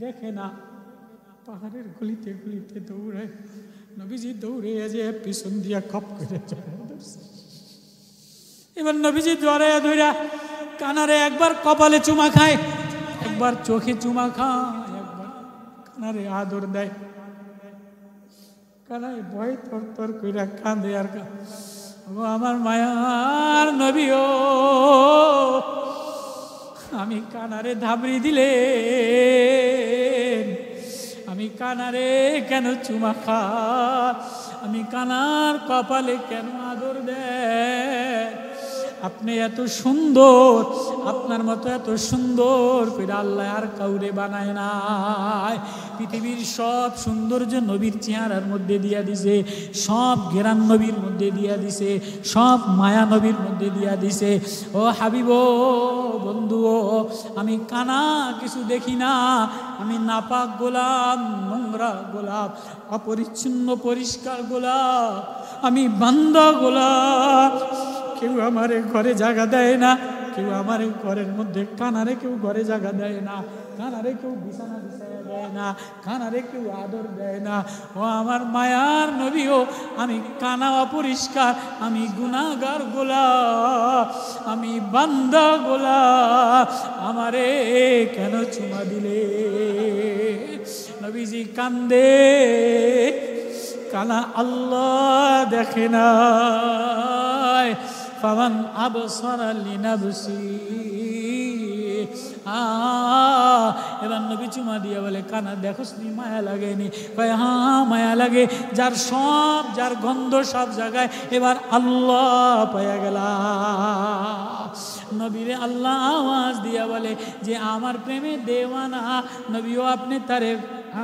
দেখে না, পাহাড়ের গলিতে গলিতে দৌড়ায়। নবীজি দৌড়ে যে পিছন দিয়া খপ করে চলে। এবার নবীজি জড়াইয়া ধইরা কানারে একবার কপালে চুমা খায়, একবার চোখে চুমা খায়, একবার কানারে আদর দেয়। কানায় ভয় তর তর কইরা কাঁদে আর ও আমার মায়ার নবী ও, আমি কানারে ধাবড়ি দিলে, আমি কানারে কেন চুমা খা, আমি কানার কপালে কেন আদর দেয়, আপনি এত সুন্দর, আপনার মতো এত সুন্দর করে আল্লাহ আর কাউরে বানায় নাই। পৃথিবীর সব সৌন্দর্য নবীর চেহারার মধ্যে দিয়া দিছে, সব ঘেরান নবীর মধ্যে দিয়া দিছে, সব মায়া নবীর মধ্যে দিয়া দিছে। ও হাবিব বন্ধু, আমি কানা কিছু দেখি না, আমি নাপাক গোলাপ, নোংরা গোলাপ, অপরিচ্ছন্ন পরিষ্কার গোলাপ, আমি বান্দা গোলাপ। কেউ আমার ঘরে জায়গা দেয় না, কেউ আমার ঘরের মধ্যে কানারে কেউ ঘরে জায়গা দেয় না, কানারে কেউ বিছানা বিছায়া দেয় না, কানারে কেউ আদর দেয় না। ও আমার মায়ার নবীও, আমি কানা অপরিষ্কার, আমি গুনাহগার গোলাপ, আমি বান্দা গোলাপ, আমারে কেন চুমা দিলে? নবীজি কান্দে, কানা আল্লাহ দেখে না। ফামান আবসারা লিনাফসি, এবার নবী চুমা দিয়ে বলে, কানা দেখোস নি মায়া লাগেনি? কয় হ্যাঁ মায়া লাগে, যার সব, যার গন্ধ সব জায়গায়। এবার আল্লাহ পায়া গেলা। নবীরে আল্লাহ আওয়াজ দিয়া বলে যে আমার প্রেমে দেওয়ানা নবীও, আপনি তারে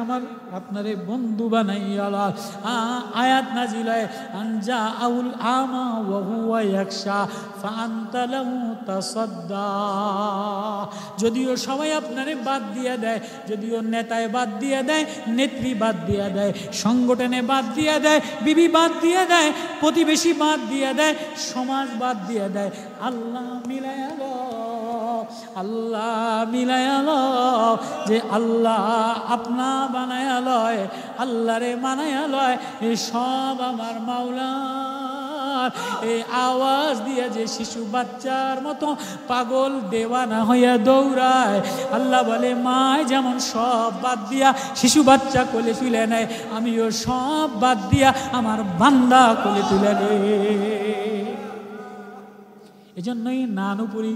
আমার আপনারে বন্ধু বানাইয়া। আয়াত নাজিল হয়, আনজা আউল আমা ওয়া হুয়া ইয়াখশা ফাআনতা লাহু তাসাদ্দা। যদিও সবাই আপনারে বাদ দিয়া দেয়, যদিও নেতায় বাদ দিয়া দেয়, নেত্রী বাদ দিয়া দেয়, সংগঠনে বাদ দিয়া দেয়, বিবি বাদ দিয়া দেয়, প্রতিবেশী বাদ দিয়া দেয়, সমাজ বাদ দিয়া দেয়, আল্লাহ মিলায়া লও, আল্লাহ মিলায়া লও, যে আল্লাহ আপনা বানায়া লয়, আল্লাহরে মানায়া লয়, এই সব আমার মাওলা। এই আওয়াজ দিয়ে যে শিশু বাচ্চার মতো পাগল দেওয়ানা হইয়া দৌড়ায়, আল্লাহ বলে মায় যেমন সব বাদ দিয়া শিশু বাচ্চা কোলে তুলে নেয়, আমিও সব বাদ দিয়া আমার বান্দা কোলে তুলে নেয়। এজন্যই নানুপুরি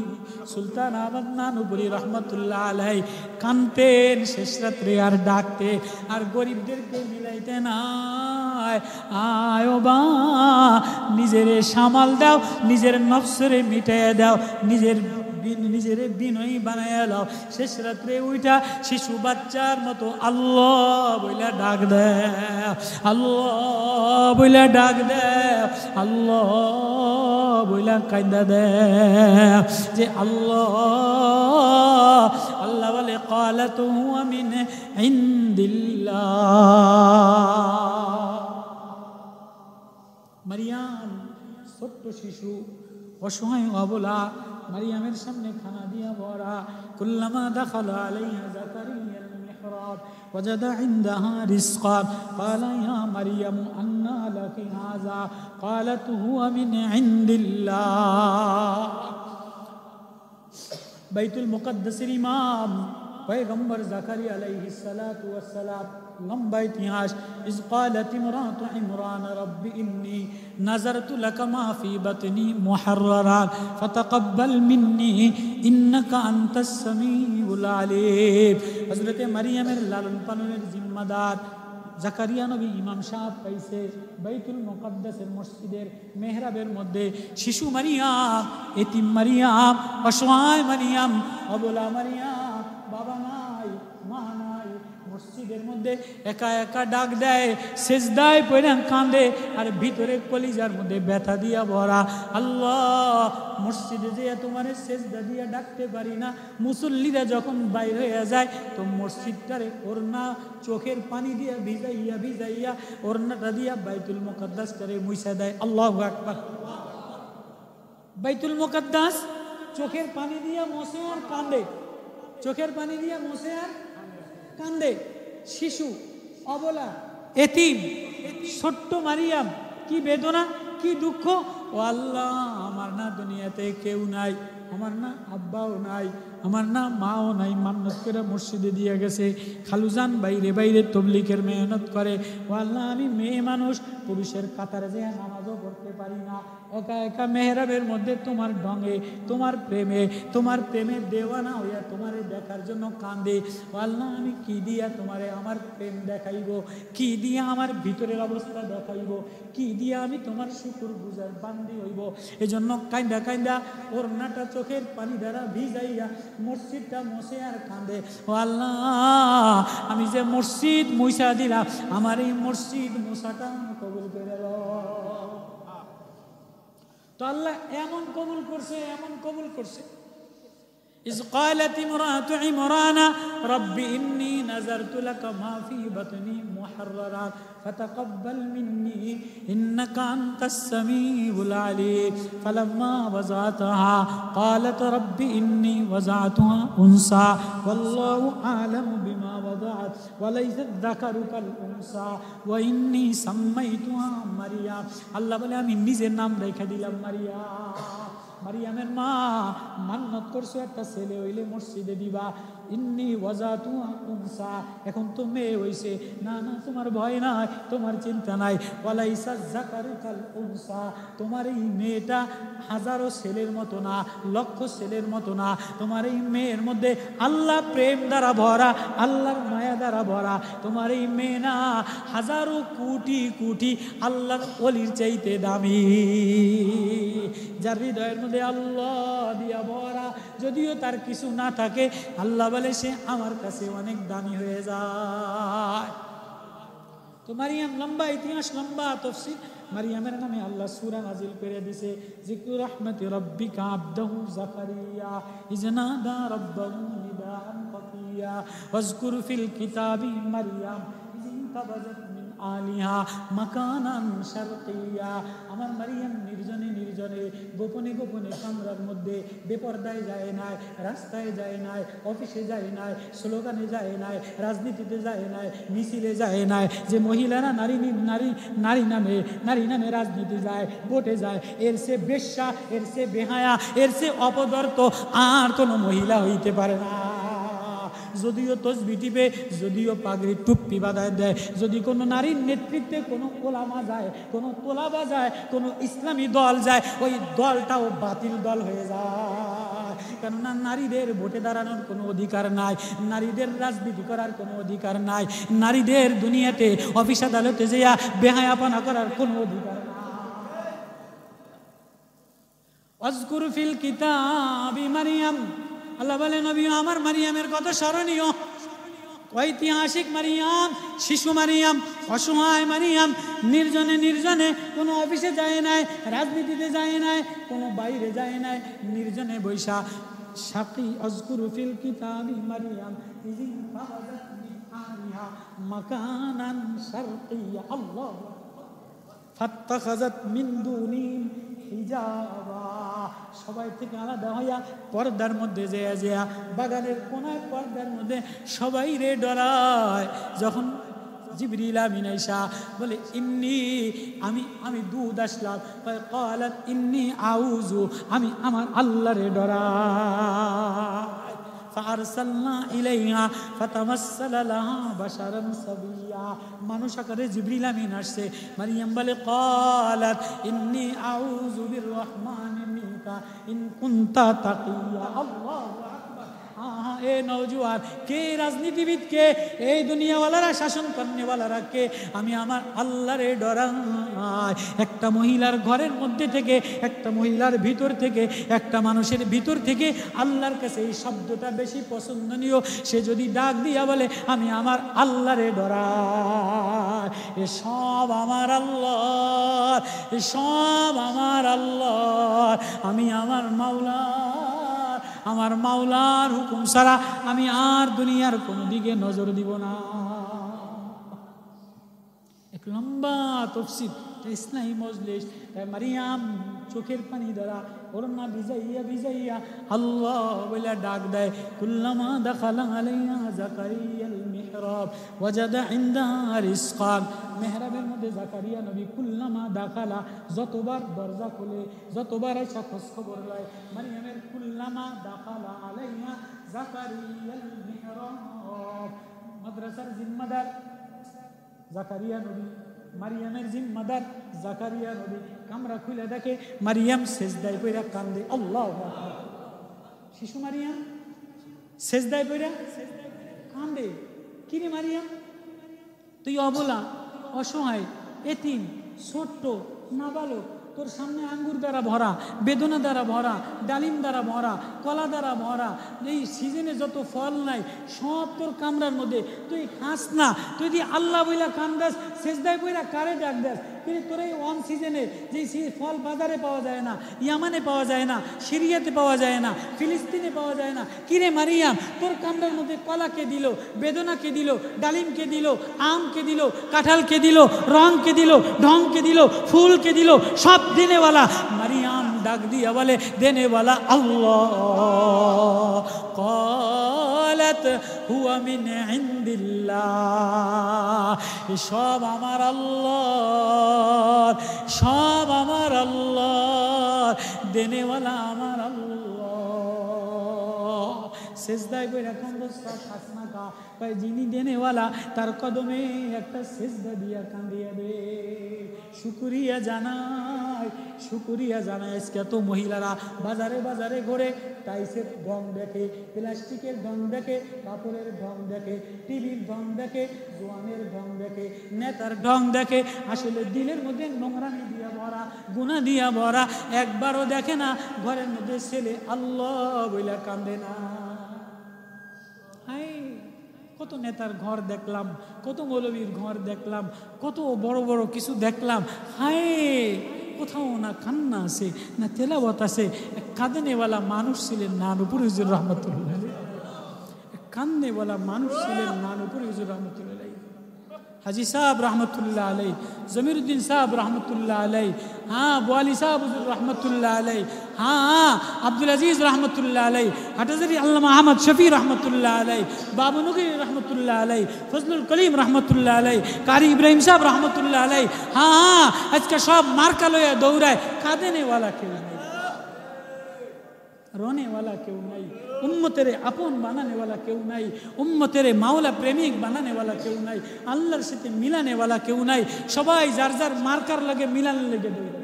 সুলতান আহমদ নানুপুরি রহমতুল্লাহ আলাইহি কানতেন শেষ রাত্রে আর ডাকতে, আর গরিবদেরকে মিলাইতে নাই। আয় বা নিজেরে সামাল দাও, নিজের নফসরে মিটাইয়া দাও, নিজের বিনয়ী বানাইয়া লাও। শেষ রাত্রে উইটা শিশু বাচ্চার মতো আল্লাহ বইলা ডাক দেও, আল্লাহ বইলা ডাক দেও, আল্লাহ বইলা কাইন্দা দেও, যে আল্লাহ। আল্লাহ বলে ক্বালাতু হুয়া মিন ইনদিল্লাহ। মারিয়াম ছোট্ট শিশু, অসহায় অবলা, মারিয়ামের সামনে খানা দিয়া ভরা। কুল্লামা দাখালা আলাইহা যাকারিয়া আল-মিহরাব ওয়াজাদা ইনদাহা রিজকান ক্বালা ইয়া মারিয়ামু আন্না লাকি হাযা ক্বালাত হুয়া মিন ইনদিল্লাহ। বাইতুল মুকদ্দাসের ইমাম পয়গম্বর যাকারিয়া আলাইহিস সালাতু ওয়াস সালাম, লম্বা ইতিহাস। ইজ ক্বালাত ইমরাতু ইমরান রব্বি ইন্নী নাযারতু লাকা মা ফি বাতনি মুহাররারান ফাতাকাব্বাল মিন্নী ইন্নাকা আনতাস সামিউল আলিম। হযরতে মারিয়ামের লালন পালনের জিম্মাদার জাকারিয়া নবী ইমাম সাহেব পাইছে বাইতুল মুকদ্দাসের মসজিদের মেহরাবের মধ্যে। শিশু মারিয়াম, এতিম মারিয়াম, অসহায় মারিয়াম, অবলা মারিয়াম, বাবা নাই মা নাই, মসজিদের মধ্যে একা একা ডাক দেয়, সেজদায় পড়ে কাঁদে, আর ভিতরে কলিজার মধ্যে ব্যথা দিয়া ভরা। আল্লাহ, মসজিদে যে তোমার সেজদা দিয়া ডাকতে পারি না, মুসল্লিরা যখন বাইর হয়ে যায় তো মসজিদটারে ওড়না চোখের পানি দিয়া ভিজাইয়া ভিজাইয়া ওড়নাটা দিয়া বাইতুল মুকদ্দাসটারে মুইছা দেয়। আল্লাহু আকবার। বাইতুল মুকদ্দাস চোখের পানি দিয়া মোছে আর কাঁদে, চোখের পানি দিয়া মোছে আর কান্দে। শিশু, অবলা, এতিম, ছোট্ট মারিয়াম, কি বেদনা, কি দুঃখ। ও আল্লাহ, আমার না দুনিয়াতে কেউ নাই, আমার না আব্বাও নাই, আমার না মাও নাই, মান্নত করে মসজিদে দিয়ে গেছে, খালুজান বাইরে বাইরে তবলিগের মেহনত করে। ও আল্লাহ, আমি মেয়ে মানুষ, পুরুষের কাতারে যে নামাজও পড়তে পারি না, একা একা মেহরাবের মধ্যে তোমার ঢঙে, তোমার প্রেমে দেওয়ানা হইয়া তোমারে দেখার জন্য কান্দে। ও আল্লাহ, আমি কি দিয়া তোমারে আমার প্রেম দেখাইব, কি দিয়া আমার ভিতরের অবস্থা দেখাইব, কি দিয়া আমি তোমার শুকর গুজার বান্দা কান্দি হইব। এজন্য কাইন্দা কাইন্দা ওড়নাটা চোখের পানি দ্বারা ভিজাইয়া মসজিদটা মোছে আর কান্দে, ও আল্লাহ আমি যে মসজিদ মুইসা দিলাম, আমার এই মসজিদ মোছাটা কবুল করে দাও। তো আল্লাহ এমন কবুল করছে, এমন কবুল করছে। إذ قالت امرأة عمران رب إني نذرت لك ما في بطني محررا فتقبل مني إنك أنت السميع العليم فلما وضعتها قالت رب إني وضعتها أنثى والله أعلم بما وضعت وليس الذكر كالأنثى وإني سميتها مريم। আল্লাহ বলে আমি নিজের নাম রেখে দিলাম মারিয়াম। মারিয়ামের মা মান্নত করছো একটা ছেলে হইলে মসজিদে দিবা, ইন্নি ওয়াজাতুহা উনসা, এখন তো মেয়ে হইছে, না না তোমার ভয় নাই, তোমার চিন্তা নাই, ওয়ালাইসা যাকারু কাল উনসা, তোমার এই মেয়েটা হাজারো ছেলের মতো না, লক্ষ ছেলের মতো না, তোমার এই মেয়ের মধ্যে আল্লাহ প্রেম দ্বারা ভরা, আল্লাহর মায়া দ্বারা ভরা, তোমার এই মেয়ে না হাজারো কোটি কোটি আল্লাহর ওলির চাইতে দামি, যার হৃদয়ের মধ্যে আল্লাহ দিয়া ভরা, যদিও তার কিছু না থাকে আল্লাহ বলে সে আমার কাছে অনেক দামি হয়ে যায়। তো মারিয়াম লম্বা ইতিহাস, লম্বা তাফসীর। মারিয়ামের নামে আল্লাহ সূরা নাজিল করে দিয়েছে, যিকরু রাহমাতি রাব্বিকা আবদাহু যাকারিয়া ইয নাদা রাব্বাহু নিদাআন খাফিয়া ওয়াজকুর ফিল কিতাবি মারিয়াম ইয ইনতাবাযাত মিন আলিহা মাকানান শারকিয়া। আমার মারিয়াম নির্জনে নির্জনে গোপনে গোপনে কামরার মধ্যে বেপরদায় যায় নাই, রাস্তায় যায় নাই, অফিসে যায় নাই, স্লোগানে যায় নাই, রাজনীতিতে যায় নাই, মিছিলে যায় নাই, যে মহিলারা নারী নামে রাজনীতি যায়, ভোটে যায়, এর সে বেশ্যা, এর সে বেহায়া, এর সে অপদর্থ আর কোনো মহিলা হইতে পারে না। যদিও তসবি টিপে, যদিও পাগড়ি টুপ্পি বাঁধায় দেয়, যদি কোনো নারীর নেতৃত্বে কোনো ওলামা যায়, কোনো তোলাবা যায়, কোনো ইসলামী দল যায়, ওই দলটাও বাতিল দল হয়ে যায়। কেননা নারীদের ভোটে দাঁড়ানোর কোনো অধিকার নাই, নারীদের রাজনীতি করার কোনো অধিকার নাই, নারীদের দুনিয়াতে অফিস আদালতে যেয়া বেহায়াপনা করার কোনো অধিকার নাই। ওয়াজকুর ফিল কিতাবি মারিয়াম, আল্লাহ বলে নবী আমার মারিয়ামের কত স্মরণীয়, ঐতিহাসিক মারিয়াম, শিশু মারিয়াম, অসহায় মারিয়াম, নির্জনে নির্জনে, কোনো অফিসে যায় নাই, রাজনীতিতে যায় নাই, কোনো বাইরে যায় নাই, নির্জনে বৈশা সাকি আযকুরু ফিল কিতাবি মারিয়াম ইয ইনতাবাযাত মিন আলিহা মাকানান শারকিয়া আল্লাহ ফাত্তাখাযাত মিন দুনিহিম হিজাবা, সবাই থেকে আলাদা হইয়া পর্দার মধ্যে যেয়া বাগানের কোনায় পর্দার মধ্যে সবাই রে ডরায়। যখন জিবরিল আমিন আইসা বলে ইন্নি আমি দুধ আসলাম, ক্বালাত ইন্নি আউযু, আমি আমার আল্লাহরে ডরাই। ফারসালনা ইলাইহা ফাতামাসসালা লাহা বাশারান সাবিয়া, মানুষ আকারে জিবরিল আমিন আসছে। মারিয়াম বলে ক্বালাত ইন্নি আউযু বিররহমানি মিনকা ইন কুনতা তাকিয়া। আল্লাহু আকবার। এ নওজোয়ান কে, রাজনীতিবিদ কে, এই দুনিয়াওয়ালারা, শাসন করনেওয়ালারা কে, আমি আমার আল্লাহরে ডরাই। একটা মহিলার ঘরের মধ্যে থেকে, একটা মহিলার ভিতর থেকে, একটা মানুষের ভিতর থেকে আল্লাহর কাছে এই শব্দটা বেশি পছন্দনীয়। সে যদি ডাক দিয়া বলে আমি আমার আল্লাহরে ডরাই, এ সব আমার আল্লাহ, এ সব আমার আল্লাহ, আমি আমার মাওলার হুকুম ছাড়া আমি আর দুনিয়ার কোনো দিকে নজর দিব না। এক লম্বা তাফসীর, ইসলামী মজলিস। মারিয়াম চোখের পানি দ্বারা ওড়না ভিজাইয়া আল্লাহ বলে ডাক দেয়। কুল্লামা দাখালা আলাইহা যাকারিয়াল মিহরাব ওয়াজাদা ইনদাহা রিজকান। মেহরাবের মধ্যে যাকারিয়া নবী কুল্লামা দাখালা, যতবার দরজা খোলে, যতবার এসে খোঁজ খবর লয়, মারিয়ামের কুল্লামা দাখালা আলাইহা যাকারিয়াল মিহরাব। মাদ্রাসার জিম্মাদার যাকারিয়া নবী, মারিয়ামের জিম্মাদার যাকারিয়া নবী। কামরা খুলে দেখে মারিয়াম সেজদায় পইরা কান্দে। আল্লাহু আকবার। শিশু মারিয়াম সেজদায় পইরা কান্দে। কিরে মারিয়াম, তুই অবলা, অসহায়, এতিম, ছোট্ট, নাবালক, তোর সামনে আঙ্গুর দ্বারা ভরা, বেদনা দ্বারা ভরা, ডালিম দ্বারা ভরা, কলা দ্বারা ভরা, এই সিজনে যত ফল নাই সব তোর কামরার মধ্যে। তুই খাস না, তুই যদি আল্লাহ বইলা কান্দাস, সেজদায় বইলা কারে ডাক দাস, কিন্তু তোর এই ওয়ান সিজনে যেই ফল বাজারে পাওয়া যায় না, ইয়ামানে পাওয়া যায় না, সিরিয়াতে পাওয়া যায় না, ফিলিস্তিনে পাওয়া যায় না, কিরে মারিয়াম তোর কামরার মধ্যে কলাকে দিল, বেদনাকে দিল, ডালিমকে দিল, আমকে দিল, কাঁঠালকে দিল, রংকে দিল, ঢংকে দিল, ফুলকে দিল, সব দেনেওয়ালা। মারিয়াম ডাক দিয়া বলে দেনেওয়ালা আল্লাহ। ক্বালাত হুয়া মিন ইনদিল্লাহ, সব আমার আল্লাহ, সব আমার আল্লাহ, দেনেওয়ালা আমার আল্লাহ। সেজদায় বইরা কান্দস খাসনা কা ভাই, যিনি দেনেওয়ালা তার কদমে একটা সেজদা দিয়া কান্দিয়া দে। শুকরিয়া জানাই, শুকরিয়া জানাই। আজকে তো মহিলারা বাজারে বাজারে ঘুরে টাইসের ঢং দেখে, প্লাস্টিকের ঢং দেখে, কাপড়ের ঢং দেখে, টিভির ঢং দেখে, জোয়ানের ঢং দেখে, নেতার ঢং দেখে। আসলে দিলের মধ্যে নোংরামি দিয়া ভরা, গুনাহ দিয়া ভরা। একবারও দেখে না ঘরের মধ্যে ছেলে আল্লাহ বইলা কান্দে না। কত নেতার ঘর দেখলাম, কত মৌলবীর ঘর দেখলাম, কত বড় বড় কিছু দেখলাম। হায়, কোথাও না কান্না আছে না তেলাওয়াত আছে। এক কাঁদেনেওয়ালা মানুষ ছিলেন নানুপুর হুজুর রহমতুল্লাহ আলাইহি, কান্দেওয়ালা মানুষ ছিলেন নানুপুর হুজুর রহমতুল্লাহ আলাইহি। হাজি সাহেব রহমতুল্লাহ আলাইহি, জমিরুদ্দিন সাহেব রহমতুল্লাহ আলাইহি, हाँ बोआली साहब रहमतुल्लाह अलैह, हाँ अब्दुल अजीज़ रहमतुल्लाह अलैह, हटज़री अल्लामा अहमद शफ़ी रहमतुल्लाह अलैह, बाबू नूरी रहमतुल्लाह अलैह, फजलुल कलीम रहमतुल्लाह अलैह, कारी इब्राहिम साहब रहमतुल्लाह अलैह। हाँ आज का सब मार्का लोया दौड़ा है, कादेने वाला क्यों नहीं, रोने वाला क्यों नहीं, उम्मतेरे अपन बनाने वाला क्यों नहीं, उम्मतेरे माওলা प्रेमिक बनाने वाला क्यों नहीं, আল্লাহর সাথে মিলানে वाला क्यों नहीं। সবাই যার যার মার্কার লাগে মিলান লেগে দৌড়ে,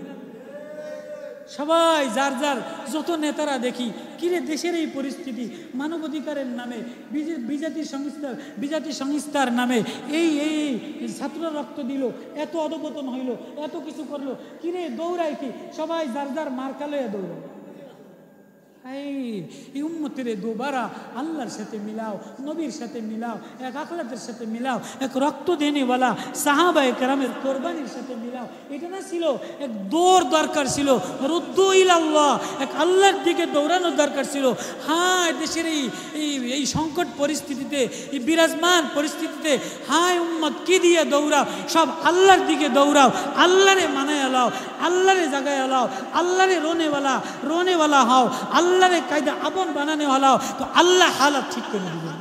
সবাই যার যার। যত নেতারা দেখি কিরে দেশের এই পরিস্থিতি, মানবাধিকারের নামে, বিজাতি সংস্থার নামে এই এই ছাত্র রক্ত দিল, এত অধপতন হইল, এত কিছু করলো, কিরে দৌড়ায় কি? সবাই যার যার মার্কা লয়ে দৌড়ায়। এই উম্মতের দোবারা আল্লাহর সাথে মিলাও, নবীর সাথে মিলাও, এক আখলাকের সাথে মিলাও, এক রক্ত দেনেওয়ালা সাহাবায়ে কেরামের কোরবানির সাথে মিলাও। এটা না ছিল এক দৌড় দরকার ছিল, রুদ্দু ইলাল্লাহ, এক আল্লাহর দিকে দৌড়ানোর দরকার ছিল। হ্যাঁ দেশের এই সংকট পরিস্থিতিতে, এই বিরাজমান পরিস্থিতিতে হায় উম্মত কি দিয়ে দৌড়াও? সব আল্লাহর দিকে দৌড়াও, আল্লাহরে মানায় লাও, আল্লাহরে জাগায় লাও, আল্লাহরে রোনেওয়ালা হও, আল্লাহরে কায়দা আপন বানানে হলাও, তো আল্লাহ হালাত ঠিক করে দিবেন।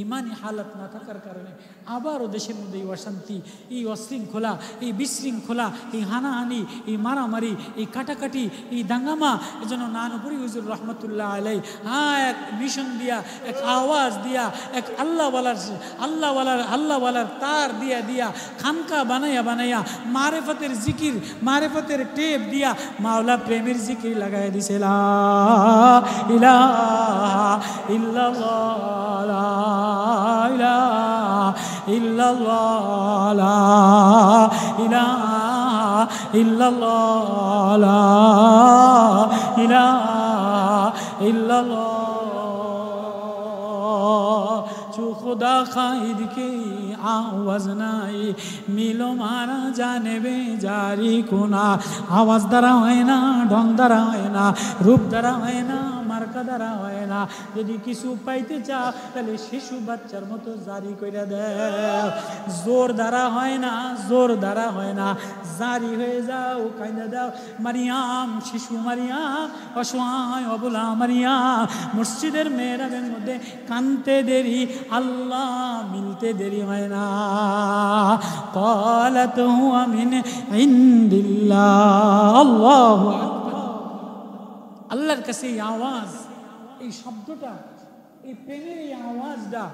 ইমানি হালাত না থাকার কারণে আবারও দেশের মধ্যে এই অশান্তি, এই অশৃঙ্খলা, এই বিশৃঙ্খলা, এই হানাহানি, এই মারামারি, এই কাটাকাটি, এই দাঙ্গামা। এজন্য নানুপুরি হুজুর রহমতুল্লাহ আলাইহি এক মিশন দিয়া, এক আওয়াজ দিয়া, এক আল্লাহওয়ালার তার দিয়া খানকা বানাইয়া মারেফতের জিকির, মারেফতের টেপ দিয়া মাওলা প্রেমের জিকির লাগাই দিছে। লা ইলাহা ইল্লাল্লাহ, ইল্লাল্লাহ, লা ইলাহা ইল্লাল্লাহ, লা ইলাহা ইল্লাল্লাহ। চু খুদা খাইদ কি আওয়াজ নাই, মিলো মারা জানেবে জারি কোনা। আওয়াজ দ্বারা হয় না, ঢং দ্বারা হয় না, রূপ দ্বারা হয় না, মার্কা দ্বারা হয় না। যদি কিছু পাইতে চাও তাহলে শিশু বাচ্চার মতো জারি কইরা দাও। জোর দ্বারা হয় না, জোর দ্বারা হয় না, জারি হয়ে যাও, কাইন্দা দাও। মারিয়াম, শিশু মারিয়াম, অসহায় অবলা মারিয়াম মসজিদের মেহরাবের মধ্যে কানতে দেরি, আল্লাহ মিলতে দেরি হয় না। ক্বালাত হুয়া মিন ইনদিল্লাহ, আল্লাহু আকবার। আল্লাহর কাছে এই আওয়াজ, এই শব্দটা, এই প্রেমের এই আওয়াজটা,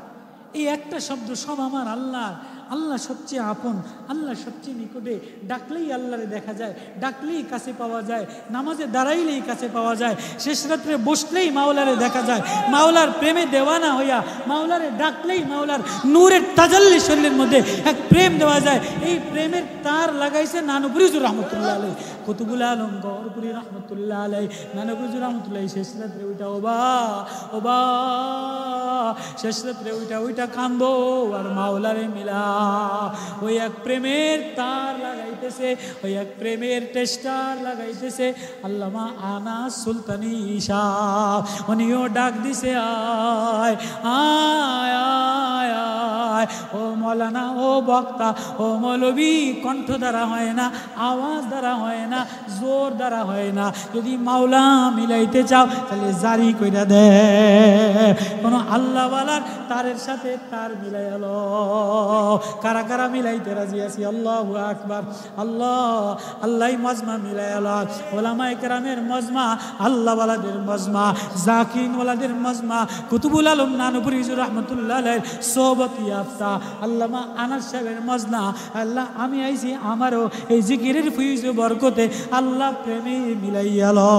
এই একটা শব্দ সব আমার আল্লাহ। আল্লাহ সবচেয়ে আপন, আল্লাহ সবচেয়ে নিকটে। ডাকলেই আল্লাহরে দেখা যায়, ডাকলেই কাছে পাওয়া যায়, নামাজে দাঁড়াইলেই কাছে পাওয়া যায়, শেষ রাত্রে বসলেই মাওলারে দেখা যায়। মাওলার প্রেমে দেওয়ানা হইয়া মাওলারে ডাকলেই মাওলার নূরের তাজাল্লি শরীরের মধ্যে এক প্রেম দেওয়া যায়। এই প্রেমের তার লাগাইছে নানুপুরি হুজুর রহমতুল্লাহ আলাই, কুতুবুল আলম গওহরপুরি রহমতুল্লাহ আলাই, নানুপুরি হুজুর রহমতুল্লাহ। শেষ রাত্রে ওইটা ওবা শেষ রাত্রে ওইটা কান্দো আর মাওলারে মিলা। ওই এক প্রেমের তার লাগাইতেছে, ওই এক প্রেমের টেস্টার লাগাইতেছে আল্লামা আনাস সুলতানি ঈশা। উনিও ডাক দিছে আয় আয় আয় আয়, ও মৌলানা, ও বক্তা, ও মৌলবী। কণ্ঠ দ্বারা হয় না, আওয়াজ দ্বারা হয় না, জোর দ্বারা হয় না। যদি মাওলা মিলাইতে চাও তাহলে জারি কইরা দে। কোন আল্লাহওয়ালার তারের সাথে তার মিলাই হলো। কারা কারা মিলাইতে রাজি আছি? আল্লাহু আকবার। আল্লাহ মজমা মিলাই হলো। ওলামায়ে কেরামের মজমা, আল্লাহওয়ালাদের মজমা, জাকিরওয়ালাদের মজমা, কুতুবুল আলম নানুপুরি হুজুর রহমতুল্লাহ আলাইহির সোহবত ইয়াফতা আল্লামা আনাস সাহেবের মজমা। আল্লাহ আমি আইছি আমারও এই জিকিরের ফিউজ বরকতে আল্লাহ প্রেমে মিলাইয়ালো।